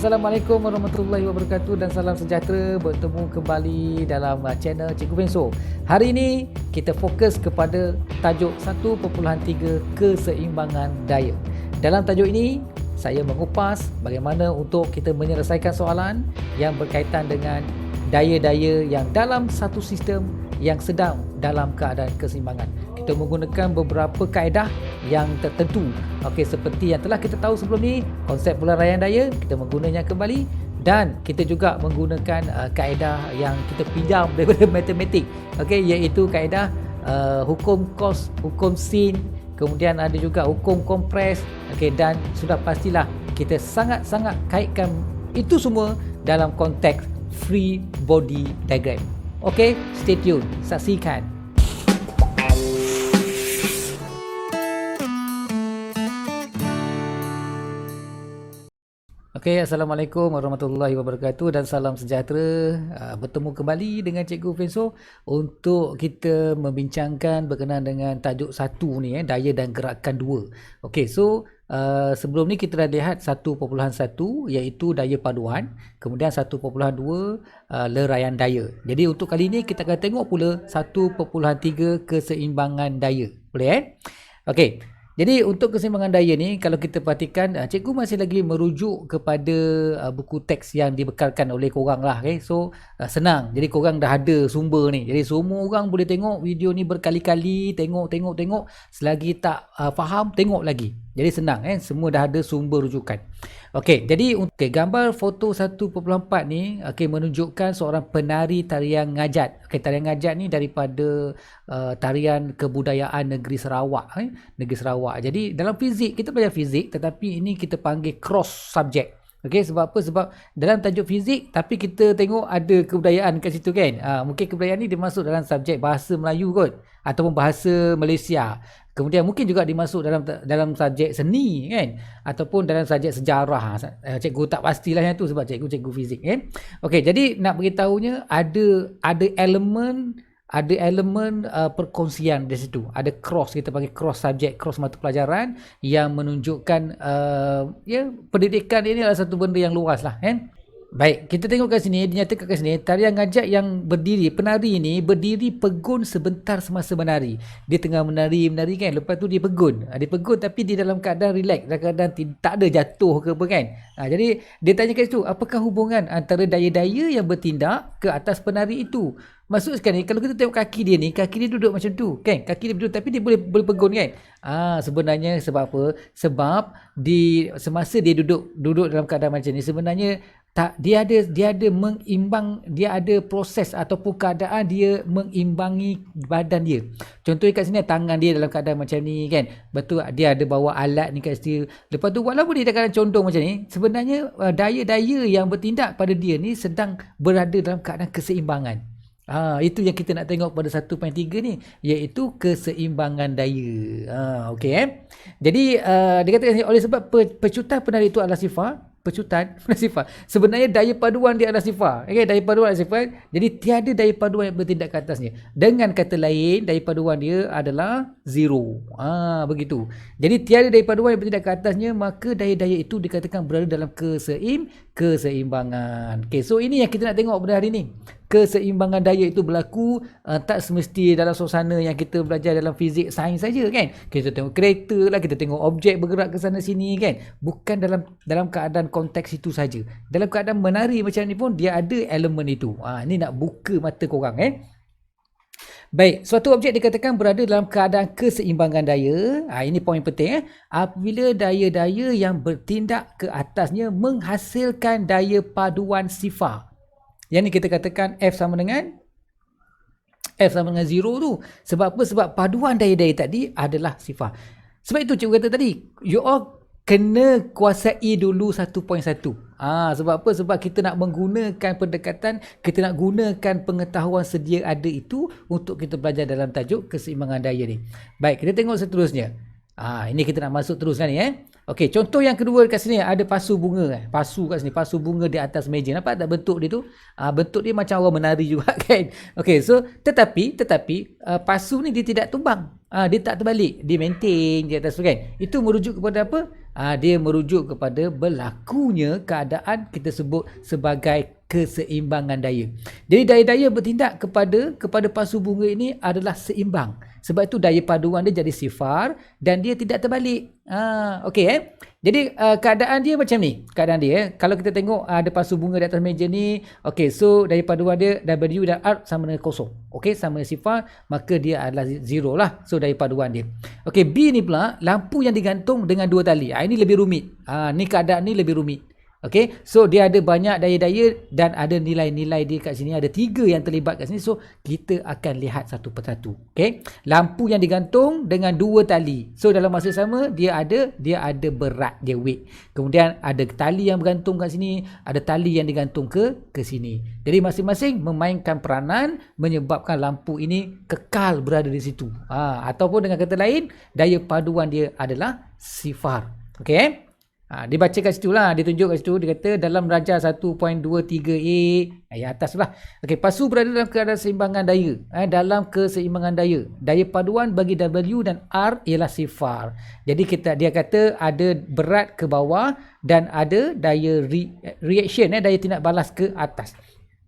Assalamualaikum warahmatullahi wabarakatuh dan salam sejahtera. Bertemu kembali dalam channel Cikgu Benso. Hari ini kita fokus kepada tajuk 1.3 keseimbangan daya. Dalam tajuk ini saya mengupas bagaimana untuk kita menyelesaikan soalan yang berkaitan dengan daya-daya yang dalam satu sistem yang sedang dalam keadaan keseimbangan. Kita menggunakan beberapa kaedah yang tertentu. Okey, seperti yang telah kita tahu sebelum ni, konsep pelaraian daya kita menggunanya kembali, dan kita juga menggunakan kaedah yang kita pinjam daripada matematik. Okey, iaitu kaedah hukum cos, hukum sin, kemudian ada juga hukum kompres. Okey, dan sudah pastilah kita sangat-sangat kaitkan itu semua dalam konteks free body diagram. Okey, stay tune, saksikan. Okey, Assalamualaikum warahmatullahi wabarakatuh dan salam sejahtera. Bertemu kembali dengan Cikgu Fenso untuk kita membincangkan berkenaan dengan tajuk 1 ni, daya dan gerakan 2. Okey, so sebelum ni kita dah lihat 1.1 iaitu daya paduan, kemudian 1.2 leraian daya. Jadi untuk kali ni kita akan tengok pula 1.3 keseimbangan daya. Boleh Okey. Jadi untuk keseimbangan daya ni, kalau kita perhatikan, cikgu masih lagi merujuk kepada buku teks yang dibekalkan oleh korang lah. Okay? So senang, jadi korang dah ada sumber ni, jadi semua orang boleh tengok video ni berkali-kali, tengok, selagi tak faham, tengok lagi. Jadi senang, semua dah ada sumber rujukan. Okey, jadi gambar foto 1.4 ni menunjukkan seorang penari tarian ngajat. Okey, tarian ngajat ni daripada tarian kebudayaan negeri Sarawak, negeri Sarawak. Jadi dalam fizik, kita belajar fizik, tetapi ini kita panggil cross subject. Okey, sebab apa? Sebab dalam tajuk fizik tapi kita tengok ada kebudayaan kat situ kan. Mungkin kebudayaan ni dimasuk dalam subjek bahasa Melayu kot, ataupun bahasa Malaysia. Kemudian mungkin juga dimasuk dalam subjek seni kan, ataupun dalam subjek sejarah. Cikgu tak pastilah yang tu sebab cikgu fizik kan. Okey, jadi nak beritahunya ada elemen perkongsian di situ. Ada cross, kita panggil cross subjek, cross mata pelajaran yang menunjukkan pendidikan ini adalah satu benda yang luas lah kan. Baik, kita tengok kat sini, dinyatakan kat sini, tarian ngajak yang berdiri, penari ni berdiri pegun sebentar semasa menari. Dia tengah menari kan, lepas tu dia pegun. Dia pegun tapi dia dalam keadaan relax, dalam keadaan tak ada jatuh ke apa kan. Jadi dia tanya kat situ, apakah hubungan antara daya-daya yang bertindak ke atas penari itu? Maksud sekarang ni, kalau kita tengok kaki dia duduk macam tu kan, kaki dia duduk tapi dia boleh pegun kan. Sebenarnya sebab apa? Sebab semasa dia duduk dalam keadaan macam ni, sebenarnya dia ada proses ataupun keadaan dia mengimbangi badan dia. Contohnya kat sini tangan dia dalam keadaan macam ni kan. Betul, dia ada bawa alat ni kat situ. Lepas tu walaupun dia dalam keadaan condong macam ni, sebenarnya daya-daya yang bertindak pada dia ni sedang berada dalam keadaan keseimbangan. Itu yang kita nak tengok pada 1.3 ni, iaitu keseimbangan daya. Okey Jadi dikatakan oleh sebab pecutan penari itu adalah sifar. Sebenarnya daya paduan dia adalah sifar. Daya paduan adalah sifar. Jadi tiada daya paduan yang bertindak ke atasnya. Dengan kata lain, daya paduan dia adalah zero. Begitu. Jadi tiada daya paduan yang bertindak ke atasnya, maka daya-daya itu dikatakan berada dalam keseimbangan. Okey, so ini yang kita nak tengok pada hari ini. Keseimbangan daya itu berlaku tak semesti dalam suasana yang kita belajar dalam fizik sains saja kan. Kita tengok kereta lah, kita tengok objek bergerak ke sana sini kan. Bukan dalam keadaan konteks itu saja. Dalam keadaan menari macam ni pun dia ada elemen itu. Ini nak buka mata korang kan. Baik, suatu objek dikatakan berada dalam keadaan keseimbangan daya. Ini poin penting apabila daya-daya yang bertindak ke atasnya menghasilkan daya paduan sifar. Yang ni kita katakan F sama dengan 0 tu. Sebab apa? Sebab paduan daya-daya tadi adalah sifar. Sebab itu cikgu kata tadi, you all kena kuasai dulu 1.1. Sebab apa? Sebab kita nak menggunakan pendekatan, kita nak gunakan pengetahuan sedia ada itu untuk kita belajar dalam tajuk keseimbangan daya ni. Baik, kita tengok seterusnya. Ini kita nak masuk terus kan ni Okey, contoh yang kedua kat sini ada pasu bunga kan. Pasu kat sini, pasu bunga di atas meja. Nampak tak bentuk dia tu? Bentuk dia macam orang menari juga kan. Okey, so tetapi pasu ni dia tidak tumbang. Dia tak terbalik, dia maintain di atas tu kan. Itu merujuk kepada apa? Dia merujuk kepada berlakunya keadaan kita sebut sebagai keseimbangan daya. Jadi daya-daya bertindak kepada pasu bunga ini adalah seimbang. Sebab itu daya paduan dia jadi sifar dan dia tidak terbalik. Okey Jadi keadaan dia macam ni. Keadaan dia kalau kita tengok ada pasu bunga di atas meja ni. Okey, so daya paduan dia W dan R sama dengan kosong. Okey, sama dengan sifar, maka dia adalah zero lah. So daya paduan dia. Okey, B ni pula lampu yang digantung dengan dua tali. Ini lebih rumit. Ni keadaan ni lebih rumit. Okay, so dia ada banyak daya-daya dan ada nilai-nilai dia kat sini. Ada 3 yang terlibat kat sini. So kita akan lihat satu persatu. Okay, lampu yang digantung dengan 2 tali. So dalam masa sama dia ada berat, dia weight. Kemudian ada tali yang bergantung kat sini, ada tali yang digantung ke sini. Jadi masing-masing memainkan peranan menyebabkan lampu ini kekal berada di situ. Ataupun dengan kata lain, daya paduan dia adalah sifar. Okay. Dia baca kat situ lah, dia tunjuk kat situ, dia kata dalam darjah 1.23A, ayat atas lah. Okey, pasu berada dalam keadaan seimbangan daya. Dalam keseimbangan daya. Daya paduan bagi W dan R ialah sifar. Jadi dia kata ada berat ke bawah dan ada daya reaction, daya tindak balas ke atas.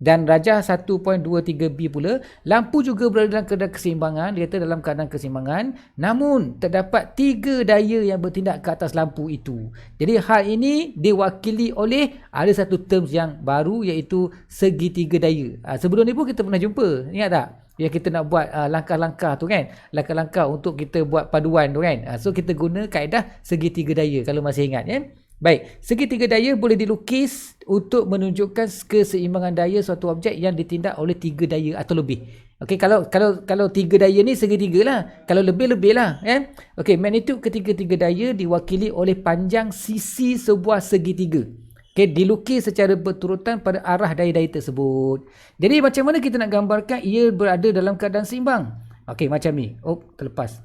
Dan darjah 1.23B pula, lampu juga berada dalam keadaan keseimbangan. Dia kata dalam keadaan keseimbangan, namun terdapat 3 daya yang bertindak ke atas lampu itu. Jadi hal ini diwakili oleh ada satu terms yang baru, iaitu segitiga daya. Sebelum ni pun kita pernah jumpa, ingat tak? Yang kita nak buat langkah-langkah tu kan, langkah-langkah untuk kita buat paduan tu kan. So kita guna kaedah segitiga daya kalau masih ingat ya. Baik, segitiga daya boleh dilukis untuk menunjukkan keseimbangan daya suatu objek yang ditindak oleh 3 daya atau lebih. Okey, kalau 3 daya ni segitiga lah. Kalau lebih lah kan. Okey, magnitud ketiga-tiga daya diwakili oleh panjang sisi sebuah segitiga. Okey, dilukis secara berturutan pada arah daya-daya tersebut. Jadi macam mana kita nak gambarkan ia berada dalam keadaan seimbang? Okey, macam ni. Terlepas.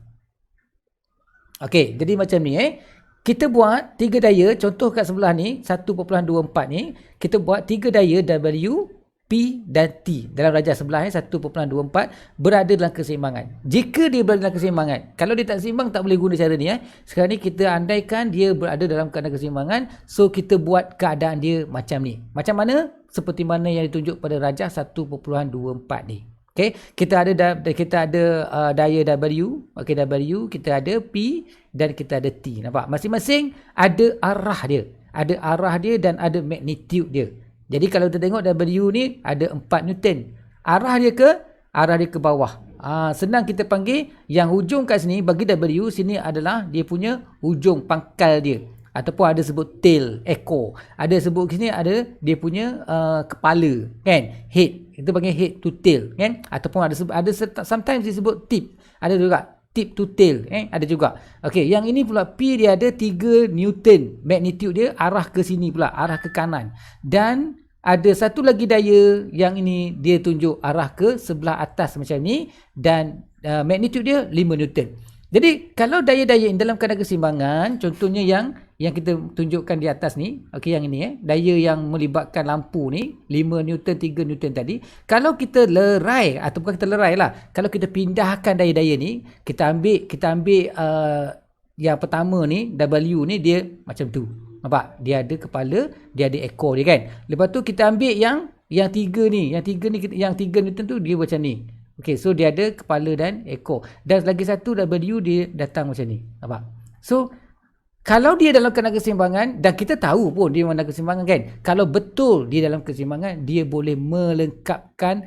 Okey, jadi macam ni kita buat 3 daya, contoh kat sebelah ni 1.24 ni, kita buat 3 daya W, P dan T dalam darjah sebelah 1.24 berada dalam keseimbangan. Jika dia berada dalam keseimbangan, kalau dia tak seimbang tak boleh guna cara ni Sekarang ni kita andaikan dia berada dalam keadaan keseimbangan, so kita buat keadaan dia macam ni. Macam mana? Seperti mana yang ditunjuk pada darjah 1.24 ni. Okay, kita ada daya W, W, kita ada P dan kita ada T. Nampak? Masing-masing ada arah dia. Ada arah dia dan ada magnitude dia. Jadi kalau kita tengok W ni ada 4 Newton. Arah dia ke bawah. Senang kita panggil yang hujung kat sini bagi W, sini adalah dia punya hujung pangkal dia. Ataupun ada sebut tail, ekor. Ada sebut sini ada dia punya kepala, kan? Head. Kita panggil head to tail, kan? Ataupun ada sometimes disebut tip. Ada juga tip to tail, ada juga. Okey, yang ini pula P dia ada 3 Newton. Magnitude dia arah ke sini pula, arah ke kanan. Dan ada satu lagi daya yang ini dia tunjuk arah ke sebelah atas macam ni dan magnitude dia 5 Newton. Jadi kalau daya-daya dalam keadaan keseimbangan, contohnya yang kita tunjukkan di atas ni, okey, yang ini daya yang melibatkan lampu ni 5 Newton, 3 Newton tadi, kalau kita lerai atau bukan kita lerai lah, kalau kita pindahkan daya-daya ni, kita ambil yang pertama ni W ni dia macam tu. Nampak? Dia ada kepala, dia ada ekor dia kan. Lepas tu kita ambil yang 3 ni, yang 3 Newton tu dia macam ni. Okey, so dia ada kepala dan ekor. Dan lagi satu W dia datang macam ni. Nampak? So, kalau dia dalam keadaan keseimbangan, dan kita tahu pun dia dalam keseimbangan kan. Kalau betul dia dalam keseimbangan, dia boleh melengkapkan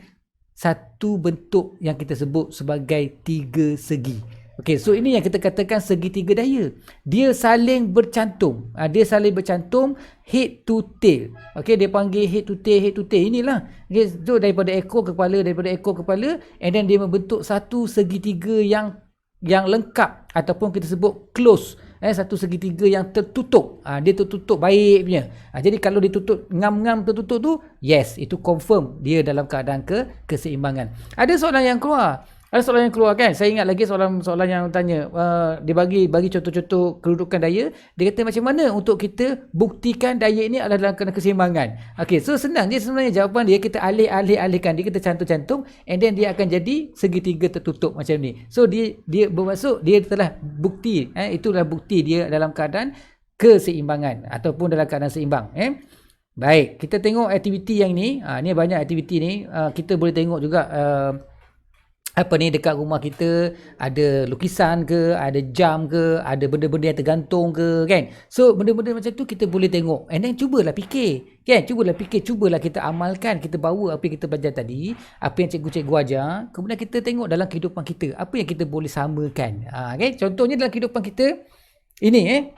satu bentuk yang kita sebut sebagai 3 segi. Okey, so ini yang kita katakan segitiga daya. Dia saling bercantum. Dia saling bercantum head to tail. Okey, dia panggil head to tail, head to tail. Inilah. Okay, so daripada ekor ke kepala, daripada ekor ke kepala, and then dia membentuk satu segitiga yang lengkap ataupun kita sebut close. Satu segitiga yang tertutup. Dia tertutup baik punya. Jadi kalau ditutup ngam-ngam tertutup tu, yes, itu confirm dia dalam keadaan keseimbangan. Ada soalan yang keluar. Ada soalan yang keluar kan? Saya ingat lagi soalan yang tanya. Dia bagi contoh-contoh kedudukan daya. Dia kata macam mana untuk kita buktikan daya ini adalah dalam keadaan keseimbangan. Okay, so senang je sebenarnya jawapan dia. Kita alih-alihkan dia, kita cantum-cantum, and then dia akan jadi segitiga tertutup macam ni. So dia bermaksud dia telah bukti. Itulah bukti dia dalam keadaan keseimbangan ataupun dalam keadaan seimbang. Baik, kita tengok aktiviti yang ni. Ni banyak aktiviti ni. Kita boleh tengok juga apa ni, dekat rumah kita ada lukisan ke, ada jam ke, ada benda-benda yang tergantung ke, kan. So benda-benda macam tu kita boleh tengok, and then cubalah fikir, kan. Cubalah kita amalkan, kita bawa apa yang kita belajar tadi, apa yang cikgu-cikgu ajar, kemudian kita tengok dalam kehidupan kita apa yang kita boleh samakan. Okay? Contohnya dalam kehidupan kita ini,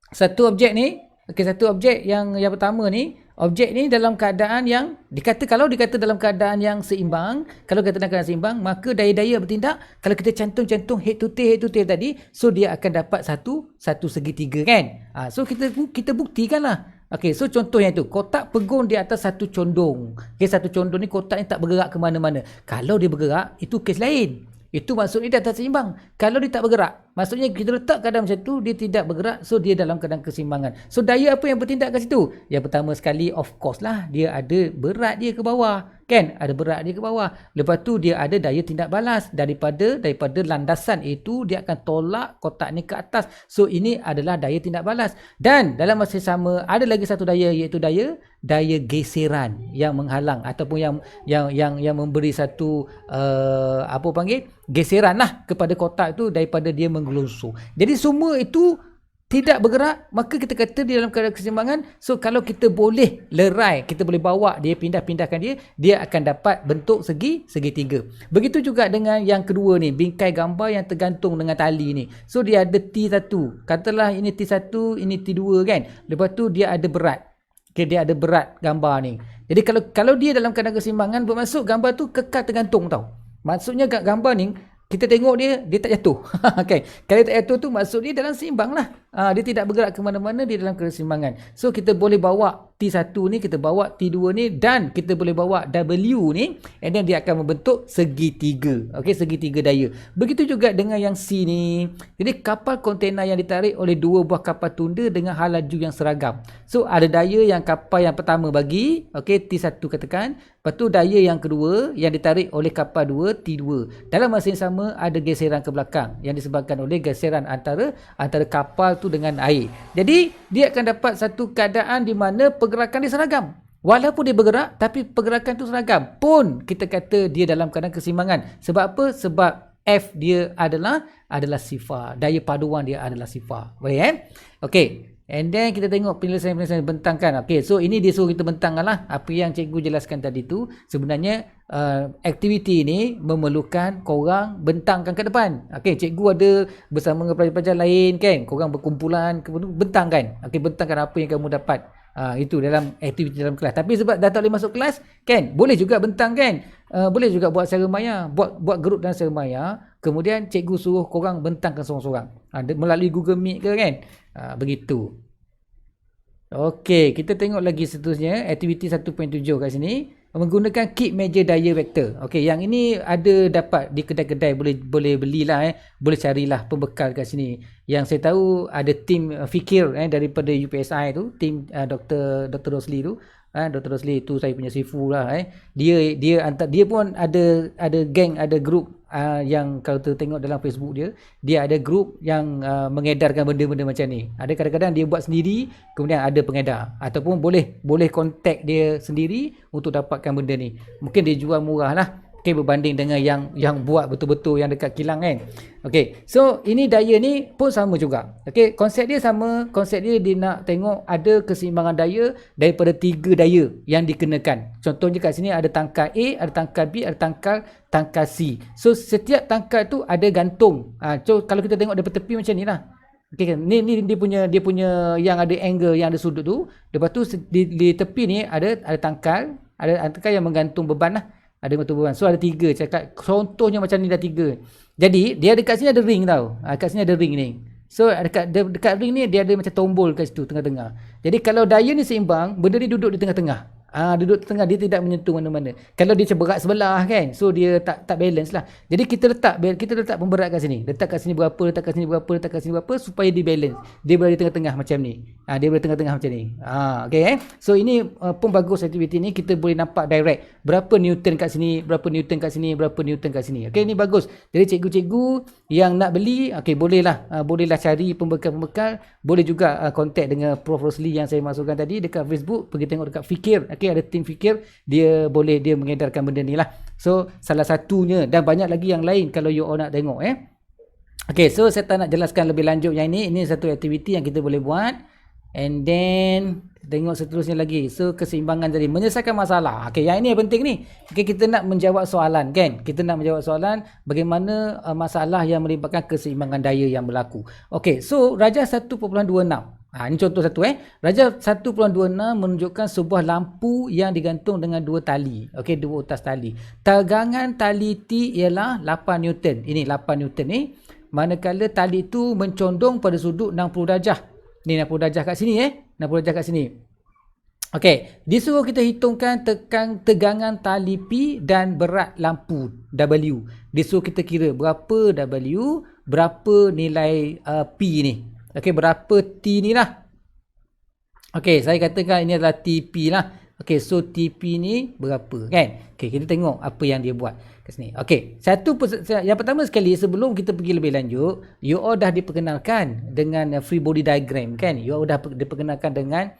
satu objek ni, satu objek yang pertama ni, objek ni dalam keadaan yang kalau dikata dalam keadaan yang seimbang, kalau kata dalam keadaan seimbang, maka daya-daya bertindak. Kalau kita cantum-cantum head to tail tadi, so dia akan dapat satu segitiga, kan. So kita buktikanlah. Okay, so contoh yang tu, kotak pegung di atas satu condong. Okay, satu condong ni kotak ni tak bergerak ke mana-mana. Kalau dia bergerak, itu kes lain. Itu maksudnya dia tak seimbang. Kalau dia tak bergerak, maksudnya kita letak keadaan macam tu, dia tidak bergerak, so dia dalam keadaan keseimbangan. So daya apa yang bertindak kat situ? Yang pertama sekali, of course lah, dia ada berat dia ke bawah, kan? Ada berat dia ke bawah. Lepas tu dia ada daya tindak balas daripada landasan itu, dia akan tolak kotak ni ke atas. So ini adalah daya tindak balas. Dan dalam masa sama ada lagi satu daya, iaitu daya geseran yang menghalang ataupun yang memberi satu geseran lah kepada kotak itu daripada dia menggelosor. Jadi semua itu tidak bergerak, maka kita kata dia dalam keadaan keseimbangan. So kalau kita boleh lerai, kita boleh bawa dia, pindahkan dia akan dapat bentuk segitiga. Begitu juga dengan yang kedua ni, bingkai gambar yang tergantung dengan tali ni. So dia ada T1, katalah ini T1, ini T2, kan. Lepas tu dia ada berat. Okay, dia ada berat gambar ni. Jadi kalau dia dalam keadaan keseimbangan, bermaksud gambar tu kekal tergantung tau. Maksudnya gambar ni kita tengok dia tak jatuh. Okay. Kalau tak jatuh tu maksud dia dalam seimbang lah. Dia tidak bergerak ke mana-mana, dia dalam keseimbangan. So kita boleh bawa T1 ni, kita bawa T2 ni, dan kita boleh bawa W ni, and then dia akan membentuk segitiga. Okay, segitiga daya. Begitu juga dengan yang C ni. Jadi kapal kontena yang ditarik oleh dua buah kapal tunda dengan hal laju yang seragam. So ada daya yang kapal yang pertama bagi, okay, T1 katakan. Lepas tu daya yang kedua yang ditarik oleh kapal 2, T2. Dalam masa yang sama ada geseran ke belakang yang disebabkan oleh geseran antara kapal tu dengan air. Jadi dia akan dapat satu keadaan di mana pergerakan dia seragam. Walaupun dia bergerak, tapi pergerakan tu seragam. Pun kita kata dia dalam keadaan keseimbangan. Sebab apa? Sebab F dia adalah sifar. Daya paduan dia adalah sifar. Boleh, Okey. And then kita tengok penyelesaian bentangkan. Okay, so ini dia suruh kita bentangkan lah apa yang cikgu jelaskan tadi tu. Sebenarnya aktiviti ini memerlukan korang bentangkan ke depan. Okay, cikgu ada bersama dengan pelajar-pelajar lain, kan. Korang berkumpulan, bentangkan. Okay, bentangkan apa yang kamu dapat. Itu dalam aktiviti dalam kelas. Tapi sebab dah tak boleh masuk kelas, kan, boleh juga bentang, kan. Boleh juga buat secara maya, buat grup dalam secara maya. Kemudian cikgu suruh korang bentangkan seorang-seorang melalui Google Meet ke, kan. Begitu. Okey, kita tengok lagi seterusnya, aktiviti 1.7 kat sini, menggunakan kit meja daya vektor. Okey, yang ini ada dapat di kedai-kedai, boleh belilah, boleh carilah pembekal kat sini. Yang saya tahu ada tim fikir daripada UPSI tu, tim Dr. Rosli tu. Dr. Rosli tu saya punya sifu lah. Dia pun ada geng, ada grup yang kalau tengok dalam Facebook dia ada grup yang mengedarkan benda-benda macam ni. Ada kadang-kadang dia buat sendiri, kemudian ada pengedar, ataupun boleh kontak dia sendiri untuk dapatkan benda ni. Mungkin dia jual murah lah, okay, berbanding dengan yang buat betul-betul yang dekat kilang, kan. Okay, so ini daya ni pun sama juga. Okay, konsep dia sama. Konsep dia nak tengok ada keseimbangan daya daripada 3 daya yang dikenakan. Contohnya kat sini ada tangkal A, ada tangkal B, ada tangkal C. So setiap tangkal tu ada gantung. So kalau kita tengok daripada tepi macam ni lah. Okay, ni dia punya yang ada angle, yang ada sudut tu. Lepas tu di tepi ni ada tangkal yang menggantung beban lah. Ada gantung beban. So ada 3. Cakap contohnya macam ni dah 3. Jadi dia dekat sini ada ring tau. Kat sini ada ring ni. So dekat ring ni dia ada macam tombol kat situ tengah-tengah. Jadi kalau daya ni seimbang, benda ni duduk di tengah-tengah. Duduk tengah, dia tidak menyentuh mana-mana. Kalau dia berat sebelah kan, so dia tak balance lah. Jadi kita letak pemberat kat sini. Letak kat sini berapa, letak kat sini berapa, letak kat sini berapa supaya dia balance. Dia berada di tengah-tengah macam ni. Dia berada tengah-tengah macam ni. Okay. So ini pun bagus aktiviti ni, kita boleh nampak direct berapa Newton kat sini, berapa Newton kat sini, berapa Newton kat sini. Okay, ini bagus. Jadi cikgu-cikgu yang nak beli, okay, bolehlah cari pembekal-pembekal. Boleh juga contact dengan Prof. Rosli yang saya masukkan tadi dekat Facebook. Pergi tengok dekat Fikir. Okay, ada tim Fikir, dia mengedarkan benda ni lah. So salah satunya, dan banyak lagi yang lain kalau you all nak tengok. Okay, so saya tak nak jelaskan lebih lanjut yang ini satu aktiviti yang kita boleh buat. And then tengok seterusnya lagi. So keseimbangan tadi, menyelesaikan masalah. Okay, yang ini yang penting ni. Okay, kita nak menjawab soalan kan. Kita nak menjawab soalan bagaimana masalah yang melibatkan keseimbangan daya yang berlaku. Okay, so Rajah 1.26. Ini contoh satu. Rajah 1.26 menunjukkan sebuah lampu yang digantung dengan dua tali. Okey, dua utas tali. Tegangan tali T ialah 8 Newton. Ini 8 Newton ni. Manakala tali itu mencondong pada sudut 60 darjah. Ni 60 darjah kat sini 60 darjah kat sini. Okey, disuruh kita hitungkan tegangan tali P dan berat lampu W. Disuruh kita kira berapa W, berapa nilai P ni. Okey, berapa T ni lah. Okey, saya katakan ini adalah TP lah. Okey, so TP ni berapa kan? Okey, kita tengok apa yang dia buat kat sini. Okey, yang pertama sekali, sebelum kita pergi lebih lanjut, you all dah diperkenalkan dengan free body diagram kan? You all dah diperkenalkan dengan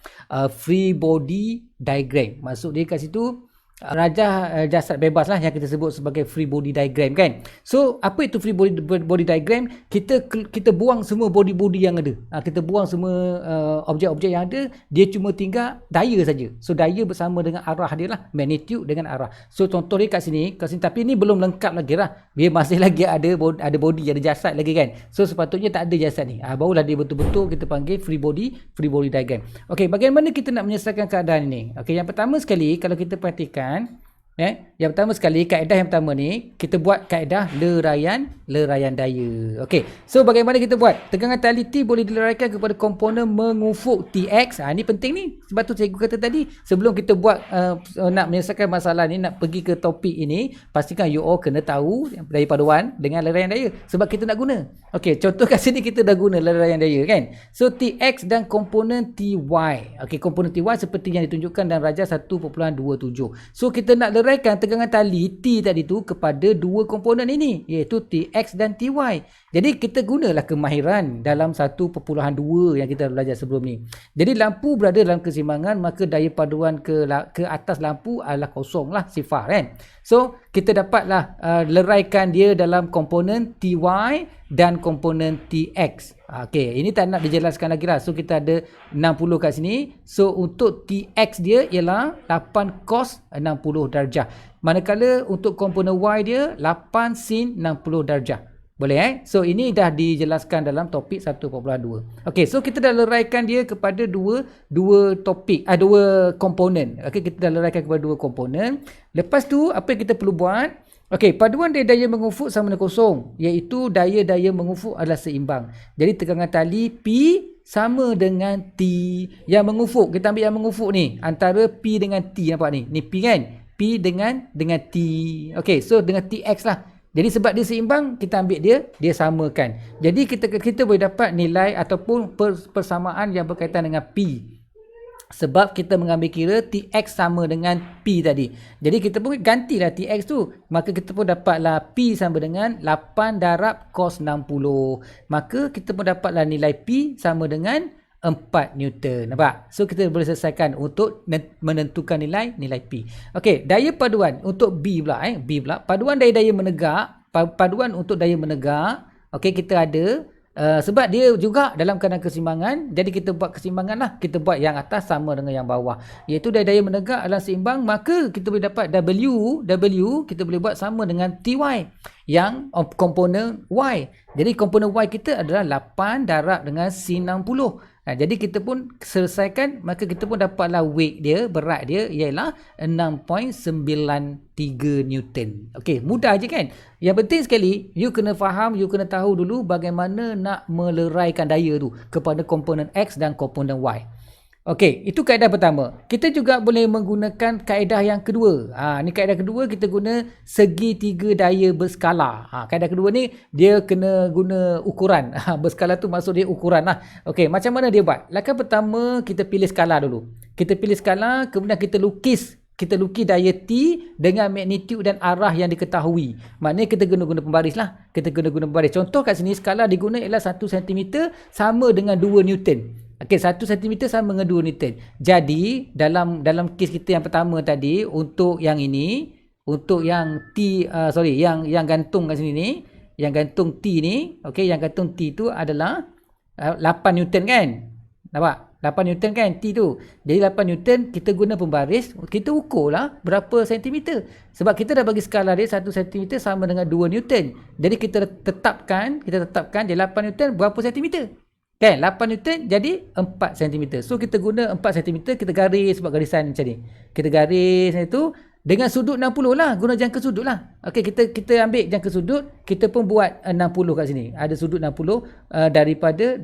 free body diagram. Maksud dia kat situ rajah jasad bebas lah yang kita sebut sebagai free body diagram kan. So apa itu free body diagram? Kita buang semua body yang ada. Kita buang semua objek-objek yang ada, dia cuma tinggal daya saja. So daya bersama dengan arah dia lah, magnitude dengan arah. So contoh dia kat sini, tapi ini belum lengkap lagi lah. Dia masih lagi ada body, ada jasad lagi kan. So sepatutnya tak ada jasad ni. Barulah dia betul-betul kita panggil free body diagram. Okey, bagaimana kita nak menyelesaikan keadaan ini? Okey, yang pertama sekali kalau kita perhatikan, yang pertama sekali, kaedah yang pertama ni, kita buat kaedah leraian daya. Okey, so bagaimana kita buat? Tegangan tali T boleh dileraikan kepada komponen mengufuk TX. Ini penting ni. Sebab tu cikgu kata tadi, sebelum kita buat nak menyelesaikan masalah ni, nak pergi ke topik ini, pastikan you all kena tahu daya paduan dengan leraian daya. Sebab kita nak guna. Okey, contoh kat sini kita dah guna leraian daya kan. So TX dan komponen TY. Okey, komponen TY seperti yang ditunjukkan dalam Rajah 1.27. So kita nak leraikan tegangan tali T tadi tu kepada dua komponen ini, iaitu TX dan TY. Jadi kita gunalah kemahiran dalam 1.2 yang kita belajar sebelum ni. Jadi lampu berada dalam keseimbangan, maka daya paduan ke atas lampu adalah kosong lah, sifar kan. So kita dapatlah leraikan dia dalam komponen TY dan komponen TX. Okey, ini tak nak dijelaskan lagi lah. So kita ada 60 kat sini. So untuk TX dia ialah 8 cos 60 darjah. Manakala untuk komponen Y dia 8 sin 60 darjah. Boleh So ini dah dijelaskan dalam topik 1.2. Okey, so kita dah leraikan dia kepada dua topik, dua komponen. Okey, kita dah leraikan kepada dua komponen. Lepas tu apa yang kita perlu buat? Okey, paduan daya mengufuk sama dengan kosong, iaitu daya mengufuk adalah seimbang. Jadi tegangan tali P sama dengan T yang mengufuk. Kita ambil yang mengufuk ni, antara P dengan T, nampak ni. Ni P kan? P dengan T. Okey, so dengan TX lah. Jadi sebab dia seimbang, kita ambil dia samakan. Jadi kita boleh dapat nilai ataupun persamaan yang berkaitan dengan P. Sebab kita mengambil kira TX sama dengan P tadi. Jadi kita pun gantilah TX tu. Maka kita pun dapatlah P sama dengan 8 darab cos 60. Maka kita pun dapatlah nilai P sama dengan 4 Newton. Nampak? So kita boleh selesaikan untuk menentukan nilai P. Okey, daya paduan untuk B pula. B pula. Paduan daya menegak. Paduan untuk daya menegak. Okey, kita ada. Sebab dia juga dalam keadaan keseimbangan. Jadi kita buat keseimbangan lah. Kita buat yang atas sama dengan yang bawah. Iaitu daya menegak adalah seimbang. Maka kita boleh dapat W kita boleh buat sama dengan TY. Yang komponen Y. Jadi komponen Y kita adalah 8 darab dengan sin 60. Jadi kita pun selesaikan, maka kita pun dapatlah weight dia, berat dia ialah 6.93 Newton. Okey, mudah je kan? Yang penting sekali, you kena faham, you kena tahu dulu bagaimana nak meleraikan daya tu kepada komponen X dan komponen Y. Okey, itu kaedah pertama. Kita juga boleh menggunakan kaedah yang kedua. Ni kaedah kedua, kita guna segitiga daya berskala. Kaedah kedua ni dia kena guna ukuran. Berskala tu maksud dia ukuran lah. Okey, macam mana dia buat? Langkah pertama, kita pilih skala dulu. Kita pilih skala, kemudian kita lukis daya T dengan magnitude dan arah yang diketahui. Maknanya kita guna pembaris lah. Kita guna pembaris. Contoh kat sini, skala diguna ialah 1 cm sama dengan 2 Newton. Okey, 1 cm sama dengan 2 Newton. Jadi, dalam kes kita yang pertama tadi, untuk yang ini, untuk yang T, yang gantung kat sini ni, yang gantung T ni, okey, yang gantung T tu adalah 8 Newton kan? Nampak? 8 Newton kan T tu. Jadi 8 Newton, kita guna pembaris, kita ukur lah berapa sentimeter. Sebab kita dah bagi skala dia 1 cm sama dengan 2 Newton. Jadi kita tetapkan dia 8 Newton berapa sentimeter. Kan 8 Newton jadi 4 cm. So kita guna 4 cm, kita garis buat garisan macam ni. Kita garis itu dengan sudut 60 lah, guna jangka sudut lah. Okey, kita ambil jangka sudut, kita pun buat 60 kat sini. Ada sudut 60 daripada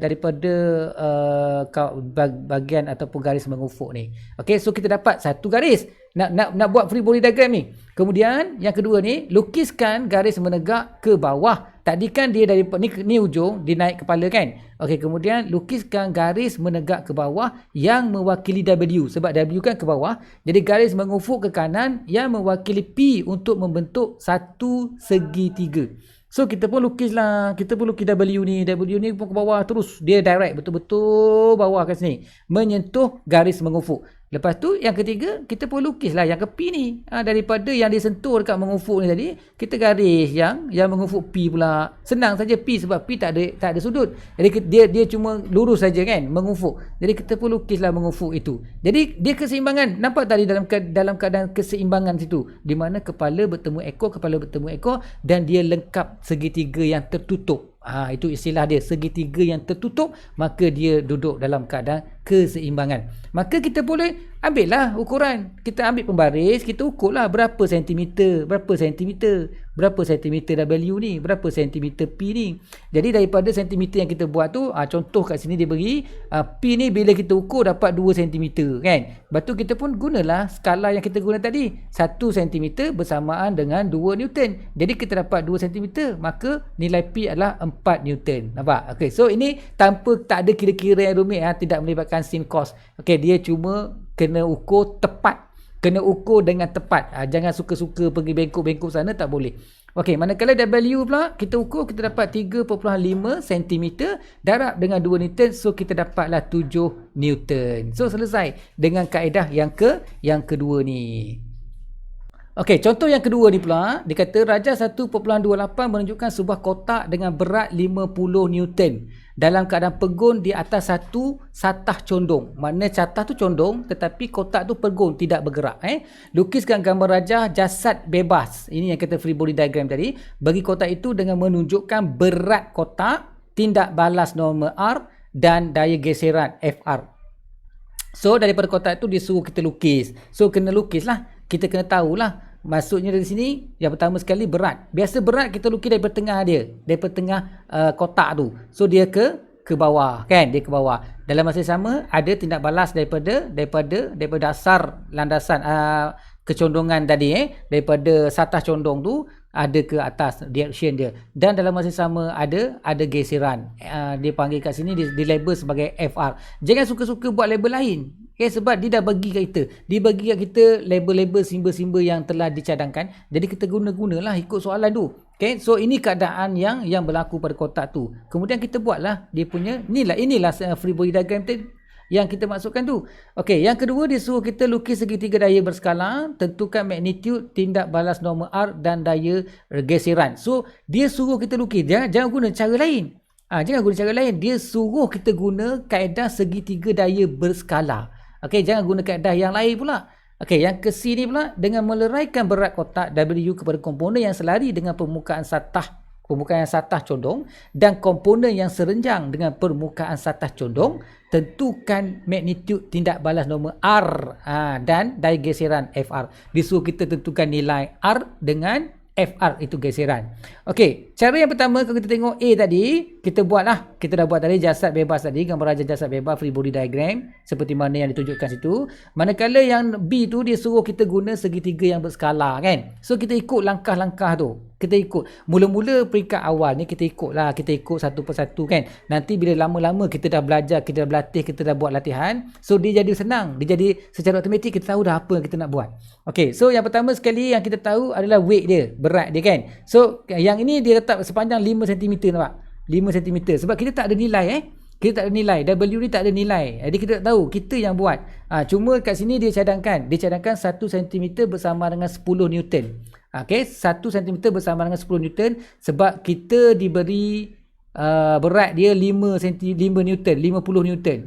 bahagian ataupun garis mengufuk ni. Okey, so kita dapat satu garis. Nak buat free body diagram ni. Kemudian yang kedua ni, lukiskan garis menegak ke bawah. Tadi kan dia dari ni ujung, dia naik kepala kan. Okey, kemudian lukiskan garis menegak ke bawah yang mewakili W. Sebab W kan ke bawah. Jadi garis mengufuk ke kanan yang mewakili P untuk membentuk satu segitiga. So kita pun lukis W ni. W ni pun ke bawah terus. Dia direct betul-betul bawah kat sini. Menyentuh garis mengufuk. Lepas tu yang ketiga, kita pun lukislah yang ke P ni. Daripada yang disentuh dekat mengufuk ni tadi, kita garis yang mengufuk P pula. Senang saja P sebab P tak ada sudut. Jadi dia cuma lurus saja kan, mengufuk. Jadi kita pun lukislah mengufuk itu. Jadi dia keseimbangan. Nampak tadi dalam keadaan keseimbangan situ. Di mana kepala bertemu ekor dan dia lengkap segitiga yang tertutup. Itu istilah dia, segitiga yang tertutup, maka dia duduk dalam keadaan keseimbangan. Maka kita boleh ambillah ukuran. Kita ambil pembaris, kita ukurlah berapa sentimeter W ni, berapa sentimeter P ni. Jadi daripada sentimeter yang kita buat tu, contoh kat sini dia beri P ni bila kita ukur dapat 2 cm kan. Lepas tu kita pun gunalah skala yang kita guna tadi, 1 cm bersamaan dengan 2 Newton. Jadi kita dapat 2 cm, maka nilai P adalah 4 Newton. Nampak? Okey, so ini tanpa tak ada kira-kira yang rumit, tidak melibatkan sin cos. Okey, dia cuma kena ukur tepat. Kena ukur dengan tepat. Jangan suka-suka pergi bengkok-bengkok sana, tak boleh. Okey, manakala W pula kita ukur, kita dapat 3.5 cm darab dengan 2 Newton, so kita dapatlah 7 Newton. So selesai dengan kaedah yang kedua ni. Okey, contoh yang kedua ni pula, dia kata Raja 1.28 menunjukkan sebuah kotak dengan berat 50 Newton dalam keadaan pegun di atas satu satah condong. Maknanya satah tu condong tetapi kotak tu pegun, tidak bergerak. Lukiskan gambar Raja jasad bebas. Ini yang kata free body diagram tadi. Bagi kotak itu dengan menunjukkan berat kotak, tindak balas norma R dan daya geseran FR. So daripada kotak itu dia suruh kita lukis. So kena lukis lah. Kita kena tahulah. Maksudnya dari sini, yang pertama sekali berat. Biasa berat kita lukis daripada tengah dia. Daripada tengah kotak tu. So dia ke bawah kan. Dia ke bawah. Dalam masa sama ada tindak balas daripada dasar landasan kecondongan tadi. Daripada satah condong tu ada ke atas direction dia. Dan dalam masa sama ada geseran. Dia panggil kat sini di label sebagai FR. Jangan suka-suka buat label lain. Okay, sebab dia dah bagi kat kita. Dia bagi kat kita label-label simbol-simbol yang telah dicadangkan. Jadi kita guna-gunalah ikut soalan tu. Okay, so ini keadaan yang berlaku pada kotak tu. Kemudian kita buatlah dia punya, inilah free body diagram yang kita masukkan tu. Okey, yang kedua dia suruh kita lukis segitiga daya berskala, tentukan magnitude, tindak balas norma R dan daya geseran. So dia suruh kita lukis, jangan guna cara lain. Jangan guna cara lain. Dia suruh kita guna kaedah segitiga daya berskala. Okey, jangan guna kaedah yang lain pula. Okey, yang ke C ni pula, dengan meleraikan berat kotak W kepada komponen yang selari dengan permukaan satah condong dan komponen yang serenjang dengan permukaan satah condong, tentukan magnitude tindak balas norma R dan daya geseran FR. Disuruh kita tentukan nilai R dengan FR, itu geseran. Okey, cara yang pertama kalau kita tengok A tadi, kita kita dah buat tadi jasad bebas tadi, gambar raja jasad bebas free body diagram seperti mana yang ditunjukkan situ. Manakala yang B tu dia suruh kita guna segitiga yang berskala kan. So kita ikut langkah-langkah tu. Kita ikut. Mula-mula peringkat awal ni kita ikut lah. Kita ikut satu persatu kan. Nanti bila lama-lama kita dah belajar, kita dah berlatih, kita dah buat latihan. So dia jadi senang. Dia jadi secara automatik kita tahu dah apa yang kita nak buat. Okay, so yang pertama sekali yang kita tahu adalah weight dia. Berat dia kan. So yang ini dia letak sepanjang 5 cm nampak. 5 cm. Sebab kita tak ada nilai kita tak ada nilai. W ni tak ada nilai. Jadi kita tak tahu. Kita yang buat. Cuma kat sini dia cadangkan. Dia cadangkan 1 cm bersama dengan 10 Newton. Okay, 1 cm bersama dengan 10 Newton. Sebab kita diberi berat dia 5 Newton. 50 Newton.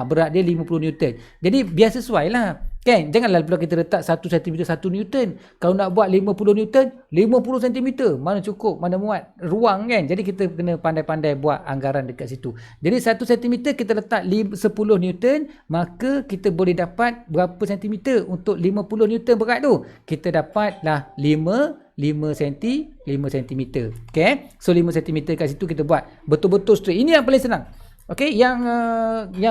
Berat dia 50 Newton. Jadi biar sesuai lah. Kan? Janganlah pula kita letak 1 cm 1 Newton. Kalau nak buat 50 Newton, 50 cm. Mana cukup, mana muat ruang kan. Jadi kita kena pandai-pandai buat anggaran dekat situ. Jadi 1 cm kita letak 10 Newton, maka kita boleh dapat berapa cm untuk 50 Newton berat tu. Kita dapatlah 5 cm. Okay. So 5 cm kat situ kita buat betul-betul straight. Ini yang paling senang. Okay, yang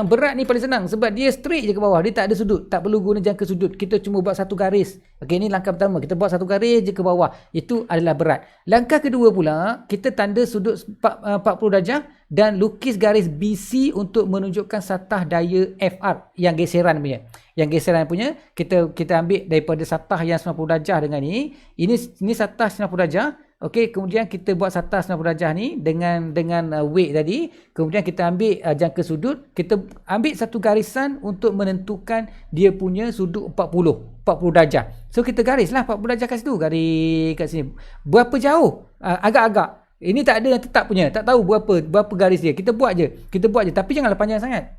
berat ni paling senang sebab dia straight je ke bawah, dia tak ada sudut, tak perlu guna jangka sudut, kita cuma buat satu garis. Okay, ni langkah pertama, kita buat satu garis je ke bawah, itu adalah berat. Langkah kedua pula, kita tanda sudut 40 darjah dan lukis garis BC untuk menunjukkan satah daya FR yang geseran punya. Yang geseran punya kita ambil daripada satah yang 90 darjah dengan ni, ini satah 90 darjah. Okey, kemudian kita buat satah 90 darjah ni dengan weight tadi. Kemudian kita ambil jangka sudut, kita ambil satu garisan untuk menentukan dia punya sudut 40 darjah. So kita garislah 40 darjah kat situ, garis kat sini. Berapa jauh? Agak-agak. Ini tak ada yang tetap punya, tak tahu berapa garis dia. Kita buat je, tapi janganlah panjang sangat.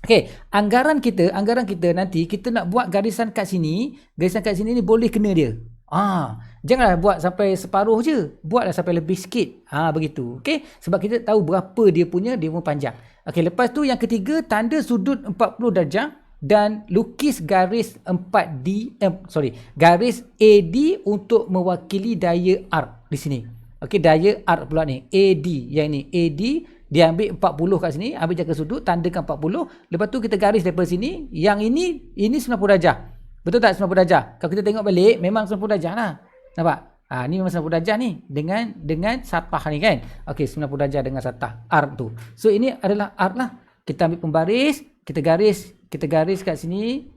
Okey, anggaran kita nanti kita nak buat garisan kat sini ni boleh kena dia. Janganlah buat sampai separuh je. Buatlah sampai lebih sikit. Begitu. Okey, sebab kita tahu berapa dia punya panjang. Okey, lepas tu yang ketiga, tanda sudut 40 darjah dan lukis garis garis AD untuk mewakili daya R di sini. Okey, daya R pula ni. AD, yang ni AD dia ambil 40 kat sini, ambil jangka sudut, tandakan 40. Lepas tu kita garis daripada sini. Yang ini 90 darjah. Betul tak 90 darjah? Kalau kita tengok balik memang 90 darjah lah. Nampak? Ni memang 90 darjah ni dengan satah ni kan. Okey, 90 darjah dengan satah R tu. So ini adalah R lah. Kita ambil pembaris, kita garis kat sini.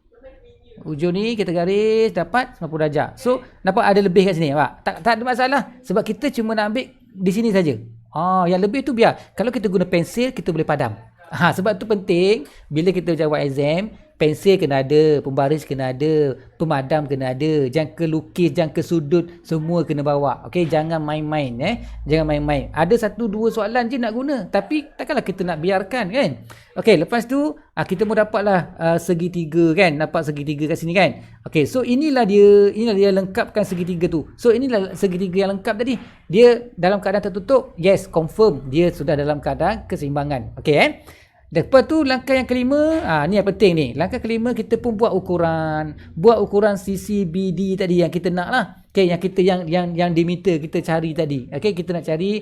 Ujung ni kita garis dapat 90 darjah. So nampak ada lebih kat sini, nampak? Tak ada masalah sebab kita cuma nak ambil di sini saja. Yang lebih tu biar. Kalau kita guna pensil kita boleh padam. Sebab tu penting bila kita jawab exam, pensel kena ada, pembaris kena ada, pemadam kena ada, jangka lukis, jangka sudut semua kena bawa. Okey, jangan main-main Jangan main-main. Ada 1-2 soalan je nak guna, tapi takkanlah kita nak biarkan kan. Okey, lepas tu kita mau dapatlah segitiga kan, dapat segitiga kat sini kan. Okey, so inilah dia lengkapkan segitiga tu. So inilah segitiga yang lengkap tadi. Dia dalam keadaan tertutup, yes, confirm dia sudah dalam keadaan keseimbangan. Okey Lepas tu langkah yang kelima, ni yang penting ni. Langkah kelima kita pun buat ukuran sisi BD tadi yang kita nak lah. Okay, yang dimeter kita cari tadi. Okay, kita nak cari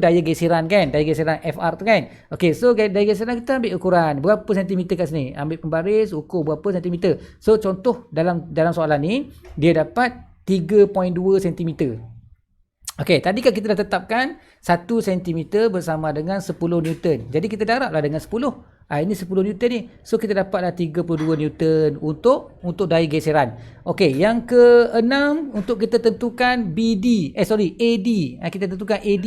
daya geseran kan, daya geseran FR tu kan. Okay, so daya geseran kita ambil ukuran berapa sentimeter kat sini. Ambil pembaris, ukur berapa sentimeter. So contoh dalam soalan ni dia dapat 3.2 cm. Okey, tadi kan kita dah tetapkan 1 cm bersama dengan 10 Newton. Jadi kita darablah dengan 10. Ini 10 Newton ni. So kita dapatlah 32 Newton untuk daya geseran. Okey, yang ke-6 untuk kita tentukan AD. Kita tentukan AD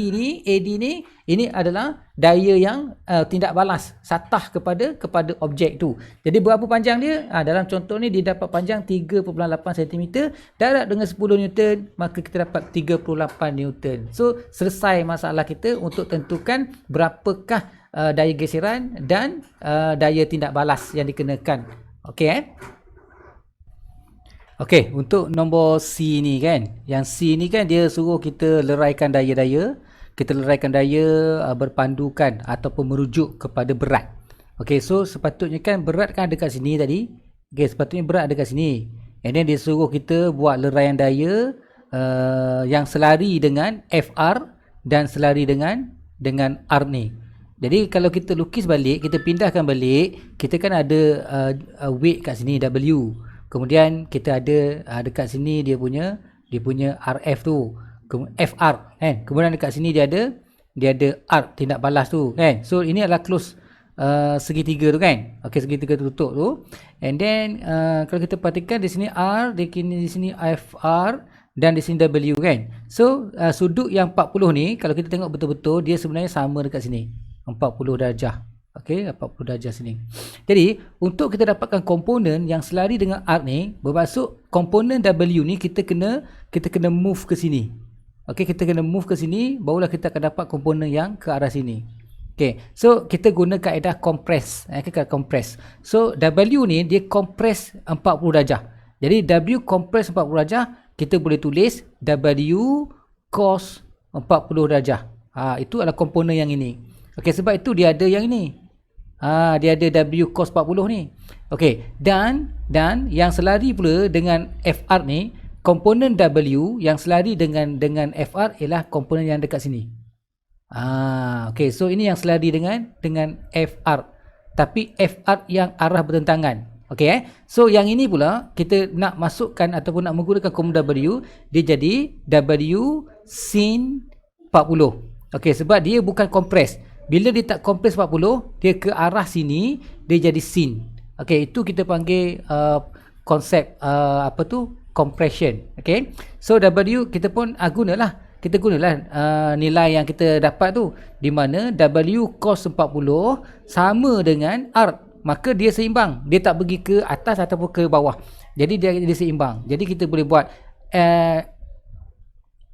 ni ini adalah daya yang tindak balas satah kepada objek tu. Jadi berapa panjang dia? Dalam contoh ni dia dapat panjang 3.8 cm, darab dengan 10 Newton, maka kita dapat 38 Newton. So selesai masalah kita untuk tentukan berapakah daya geseran dan daya tindak balas yang dikenakan. Okey Okey, untuk nombor C ni kan. Yang C ni kan dia suruh kita leraikan daya-daya. Kita leraikan daya berpandukan ataupun merujuk kepada berat. Okey, so sepatutnya kan berat kan ada kat sini tadi. Okey, sepatutnya berat ada kat sini. And then dia suruh kita buat leraian daya yang selari dengan FR dan selari dengan R ni. Jadi kalau kita lukis balik, kita pindahkan balik, kita kan ada weight kat sini W. Kemudian kita ada dekat sini dia punya RF tu. FR kan. Kemudian dekat sini dia ada arc tindak balas tu kan. So ini adalah close segitiga tu kan. Okey, segitiga tutup tu. And then kalau kita perhatikan di sini R, di sini FR dan di sini W kan. So sudut yang 40 ni kalau kita tengok betul-betul dia sebenarnya sama dekat sini. 40 darjah. Okey, 40 darjah sini. Jadi, untuk kita dapatkan komponen yang selari dengan arc ni, bermaksud komponen W ni kita kena move ke sini. Okey, kita kena move ke sini, barulah kita akan dapat komponen yang ke arah sini. Okey, so kita guna kaedah compress. Kaedah compress. So, W ni dia compress 40 darjah. Jadi, W compress 40 darjah, kita boleh tulis W cos 40 darjah. Itu adalah komponen yang ini. Okey, sebab itu dia ada yang ini. Dia ada W cos 40 ni. Okey, dan yang selari pula dengan FR ni, komponen W yang selari dengan FR ialah komponen yang dekat sini. Okey, so ini yang selari dengan FR. Tapi FR yang arah bertentangan. Okey So yang ini pula kita nak masukkan ataupun nak menggunakan komponen W, dia jadi W sin 40. Okey, sebab dia bukan kompres. Bila dia tak kompres 40, dia ke arah sini, dia jadi sin. Okey, itu kita panggil konsep compression. Okey. So W kita pun gunalah nilai yang kita dapat tu, di mana W cos 40 sama dengan arc. Maka dia seimbang. Dia tak pergi ke atas ataupun ke bawah. Jadi dia seimbang. Jadi kita boleh buat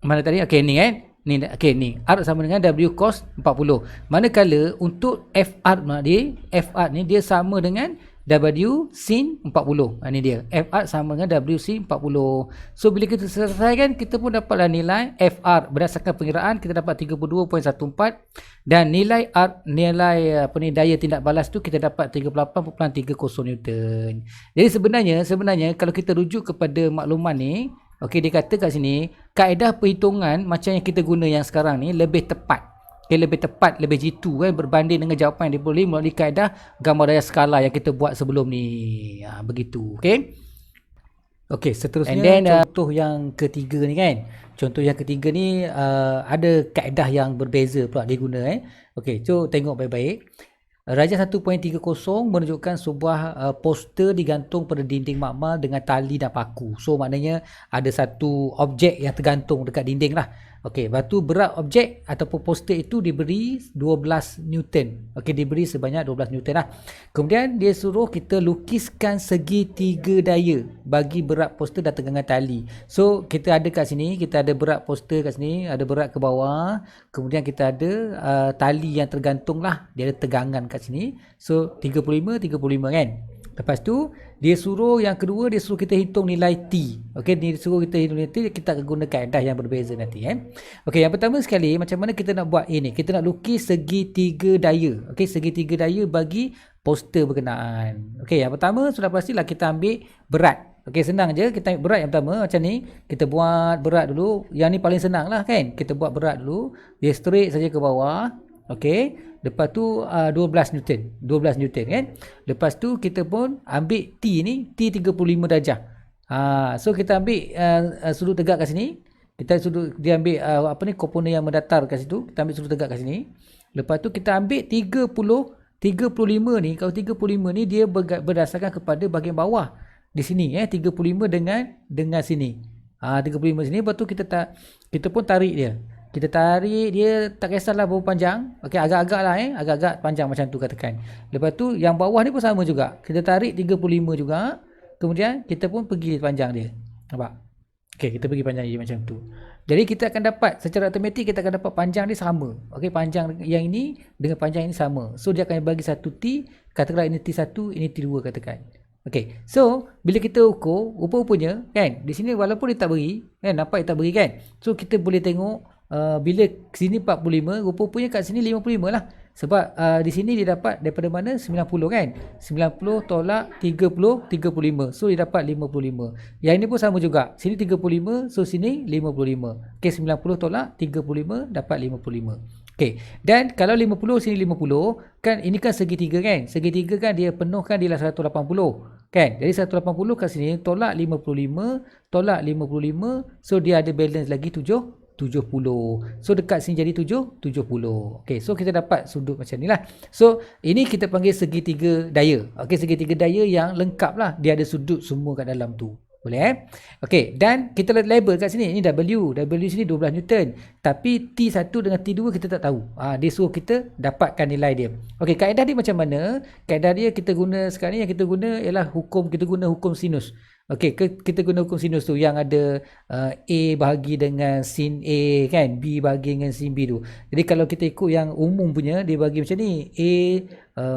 mana tadi? Okey, ni kan. Ni arc sama dengan W cos 40. Manakala untuk FR ni dia sama dengan W sin 40. Ini dia. FR sama dengan W sin 40. So bila kita selesaikan, kita pun dapatlah nilai FR berdasarkan pengiraan kita dapat 32.14 dan nilai daya tindak balas tu kita dapat 38.30 Newton. Jadi sebenarnya kalau kita rujuk kepada makluman ni, okey, dia kata kat sini kaedah perhitungan macam yang kita guna yang sekarang ni lebih tepat. Lebih tepat, lebih jitu kan, berbanding dengan jawapan yang diperoleh melalui kaedah gambar daya skala yang kita buat sebelum ni. Begitu. Okey, seterusnya and then, contoh yang ketiga ni kan. Contoh yang ketiga ni ada kaedah yang berbeza pula dia guna Okey, so tengok baik-baik. Rajah 1.30 menunjukkan sebuah poster digantung pada dinding makmal dengan tali dan paku. So maknanya ada satu objek yang tergantung dekat dinding lah. Okey, batu berat objek ataupun poster itu diberi 12 Newton. Okey, diberi sebanyak 12 Newton lah. Kemudian dia suruh kita lukiskan segitiga daya bagi berat poster dan tegangan tali. So kita ada kat sini, kita ada berat poster kat sini, ada berat ke bawah. Kemudian kita ada tali yang tergantung lah. Dia ada tegangan kat sini. So 35 kan. Lepas tu dia suruh yang kedua, dia suruh kita hitung nilai T. Okey, dia suruh kita hitung nilai T, kita akan guna kaedah yang berbeza nanti Okey, yang pertama sekali macam mana kita nak buat ini? Kita nak lukis segitiga daya. Okey, segitiga daya bagi poster berkenaan. Okey, yang pertama sudah pastilah kita ambil berat. Okey, senang je, kita ambil berat yang pertama macam ni. Kita buat berat dulu. Yang ni paling senang lah kan. Kita buat berat dulu. Dia straight saja ke bawah. Okey, lepas tu 12 Newton kan. Lepas tu kita pun ambil T ni, T 35 darjah. So kita ambil sudut tegak kat sini. Dia ambil komponen yang mendatar kat situ. Kita ambil sudut tegak kat sini. Lepas tu kita ambil 35 ni. Kalau 35 ni dia berdasarkan kepada bahagian bawah di sini 35 dengan sini. 35 sini. Lepas tu kita pun tarik dia. Kita tarik dia, tak kisahlah berapa panjang. Okey, agak-agak lah agak-agak panjang macam tu katakan. Lepas tu yang bawah ni pun sama juga. Kita tarik 35 juga. Kemudian kita pun pergi panjang dia. Nampak? Okey, kita pergi panjang dia macam tu. Jadi kita akan dapat secara automatik, kita akan dapat panjang dia sama. Okey, panjang yang ini dengan panjang ini sama. So dia akan bagi satu T, katakanlah ini T1, ini T2 katakan. Okey, so bila kita ukur, rupa-rupanya kan, di sini walaupun dia tak beri, kan, nampak dia tak beri kan. So kita boleh tengok bila sini 45, rupa-rupanya kat sini 55 lah. Sebab di sini dia dapat daripada mana? 90 kan? 90 tolak 30, 35. So dia dapat 55. Yang ini pun sama juga. Sini 35, so sini 55. Okey, 90 tolak 35 dapat 55. Okey. Dan kalau 50 sini 50, kan ini kan segitiga kan? Segitiga kan dia penuhkan dia 180. Kan? Jadi 180 kat sini tolak 55, tolak 55, so dia ada balance lagi 70. So dekat sini jadi 70. Okey, so kita dapat sudut macam ni lah. So ini kita panggil segitiga daya. Okey, segitiga daya yang lengkap lah. Dia ada sudut semua kat dalam tu. Boleh Okey, dan kita label kat sini. Ini W. W sini 12 Newton. Tapi T1 dengan T2 kita tak tahu. Dia suruh kita dapatkan nilai dia. Okey, kaedah dia macam mana? Kaedah dia kita guna sekarang ni yang kita guna ialah kita guna hukum sinus. Okey, kita guna hukum sinus tu yang ada A bahagi dengan sin A kan, B bahagi dengan sin B tu. Jadi kalau kita ikut yang umum punya, dia bagi macam ni, A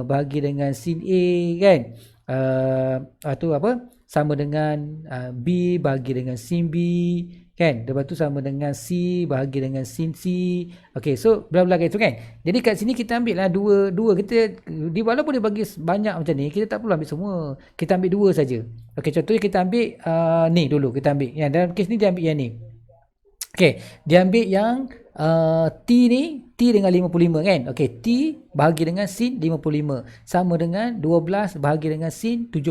bahagi dengan sin A kan, tu apa, sama dengan B bahagi dengan sin B kan, lepas tu sama dengan C bahagi dengan sin C. Okey, so bla-bla gitu kan. Jadi kat sini kita ambil lah dua kita, walaupun dia bagi banyak macam ni, kita tak perlu ambil semua, kita ambil dua saja. Okey, contohnya kita ambil ni dulu, kita ambil yang dalam kes ni dia ambil yang ni. Okey, dia ambil yang T ni, T dengan 55 kan. Okey, T bahagi dengan sin 55 sama dengan 12 bahagi dengan sin 70.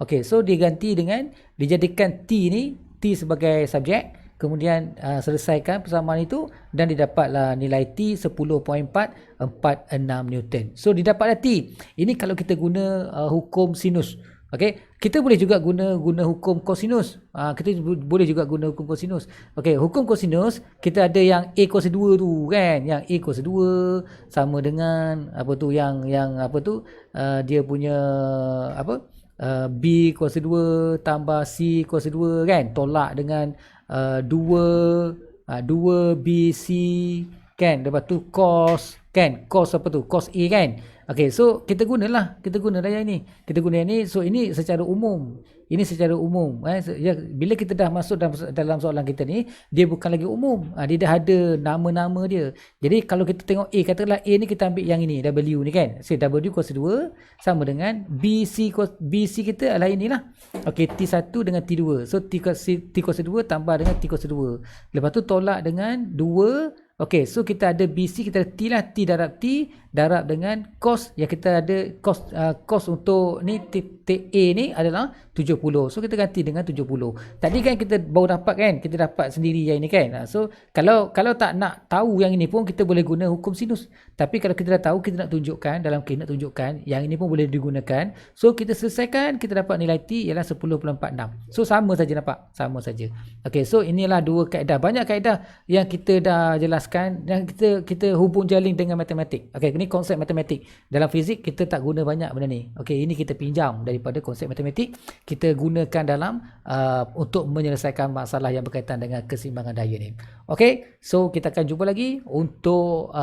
Okey, so dia ganti dengan, dijadikan T ni, T sebagai subjek, kemudian selesaikan persamaan itu dan didapatlah nilai T 10.446 Newton. So didapatlah T. Ini kalau kita guna hukum sinus. Okey, kita boleh juga guna hukum kosinus. Kita boleh juga guna hukum kosinus. Okey, hukum kosinus kita ada yang A cos 2 tu kan, yang A cos 2 sama dengan apa tu, yang apa tu, dia punya apa, B cos 2 tambah C cos 2 kan, tolak dengan 2BC kan, lepas tu cos kan, cos apa tu, cos A kan. Okey, so kita guna yang ni. Kita guna yang ni, so ini secara umum. Ini secara umum. Bila kita dah masuk dalam soalan kita ni, dia bukan lagi umum. Dia dah ada nama-nama dia. Jadi kalau kita tengok A, katakanlah A ni kita ambil yang ini, W ni kan. So W cos 2 sama dengan BC kita adalah inilah. Okey, T1 dengan T2. So T cos 2 tambah dengan T cos 2. Lepas tu tolak dengan 2. Okey, so kita ada BC, kita ada T lah, T darab dengan cos, yang kita ada cos untuk ni A ni adalah 70. So kita ganti dengan 70. Tadi kan kita baru dapat kan, kita dapat sendiri yang ini kan. So kalau tak nak tahu yang ini pun kita boleh guna hukum sinus. Tapi kalau kita dah tahu, kita nak tunjukkan dalam kes, nak tunjukkan yang ini pun boleh digunakan. So kita selesaikan, kita dapat nilai T ialah 10.46. So sama saja, nampak? Sama saja. Okey, so inilah dua kaedah. Banyak kaedah yang kita dah jelaskan, yang kita hubung jalin dengan matematik. Okey, ini konsep matematik. Dalam fizik kita tak guna banyak benda ni. Okey, ini kita pinjam daripada konsep matematik, kita gunakan dalam untuk menyelesaikan masalah yang berkaitan dengan keseimbangan daya ni. Okey, so kita akan jumpa lagi untuk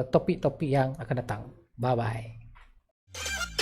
topik-topik yang akan datang. Bye bye.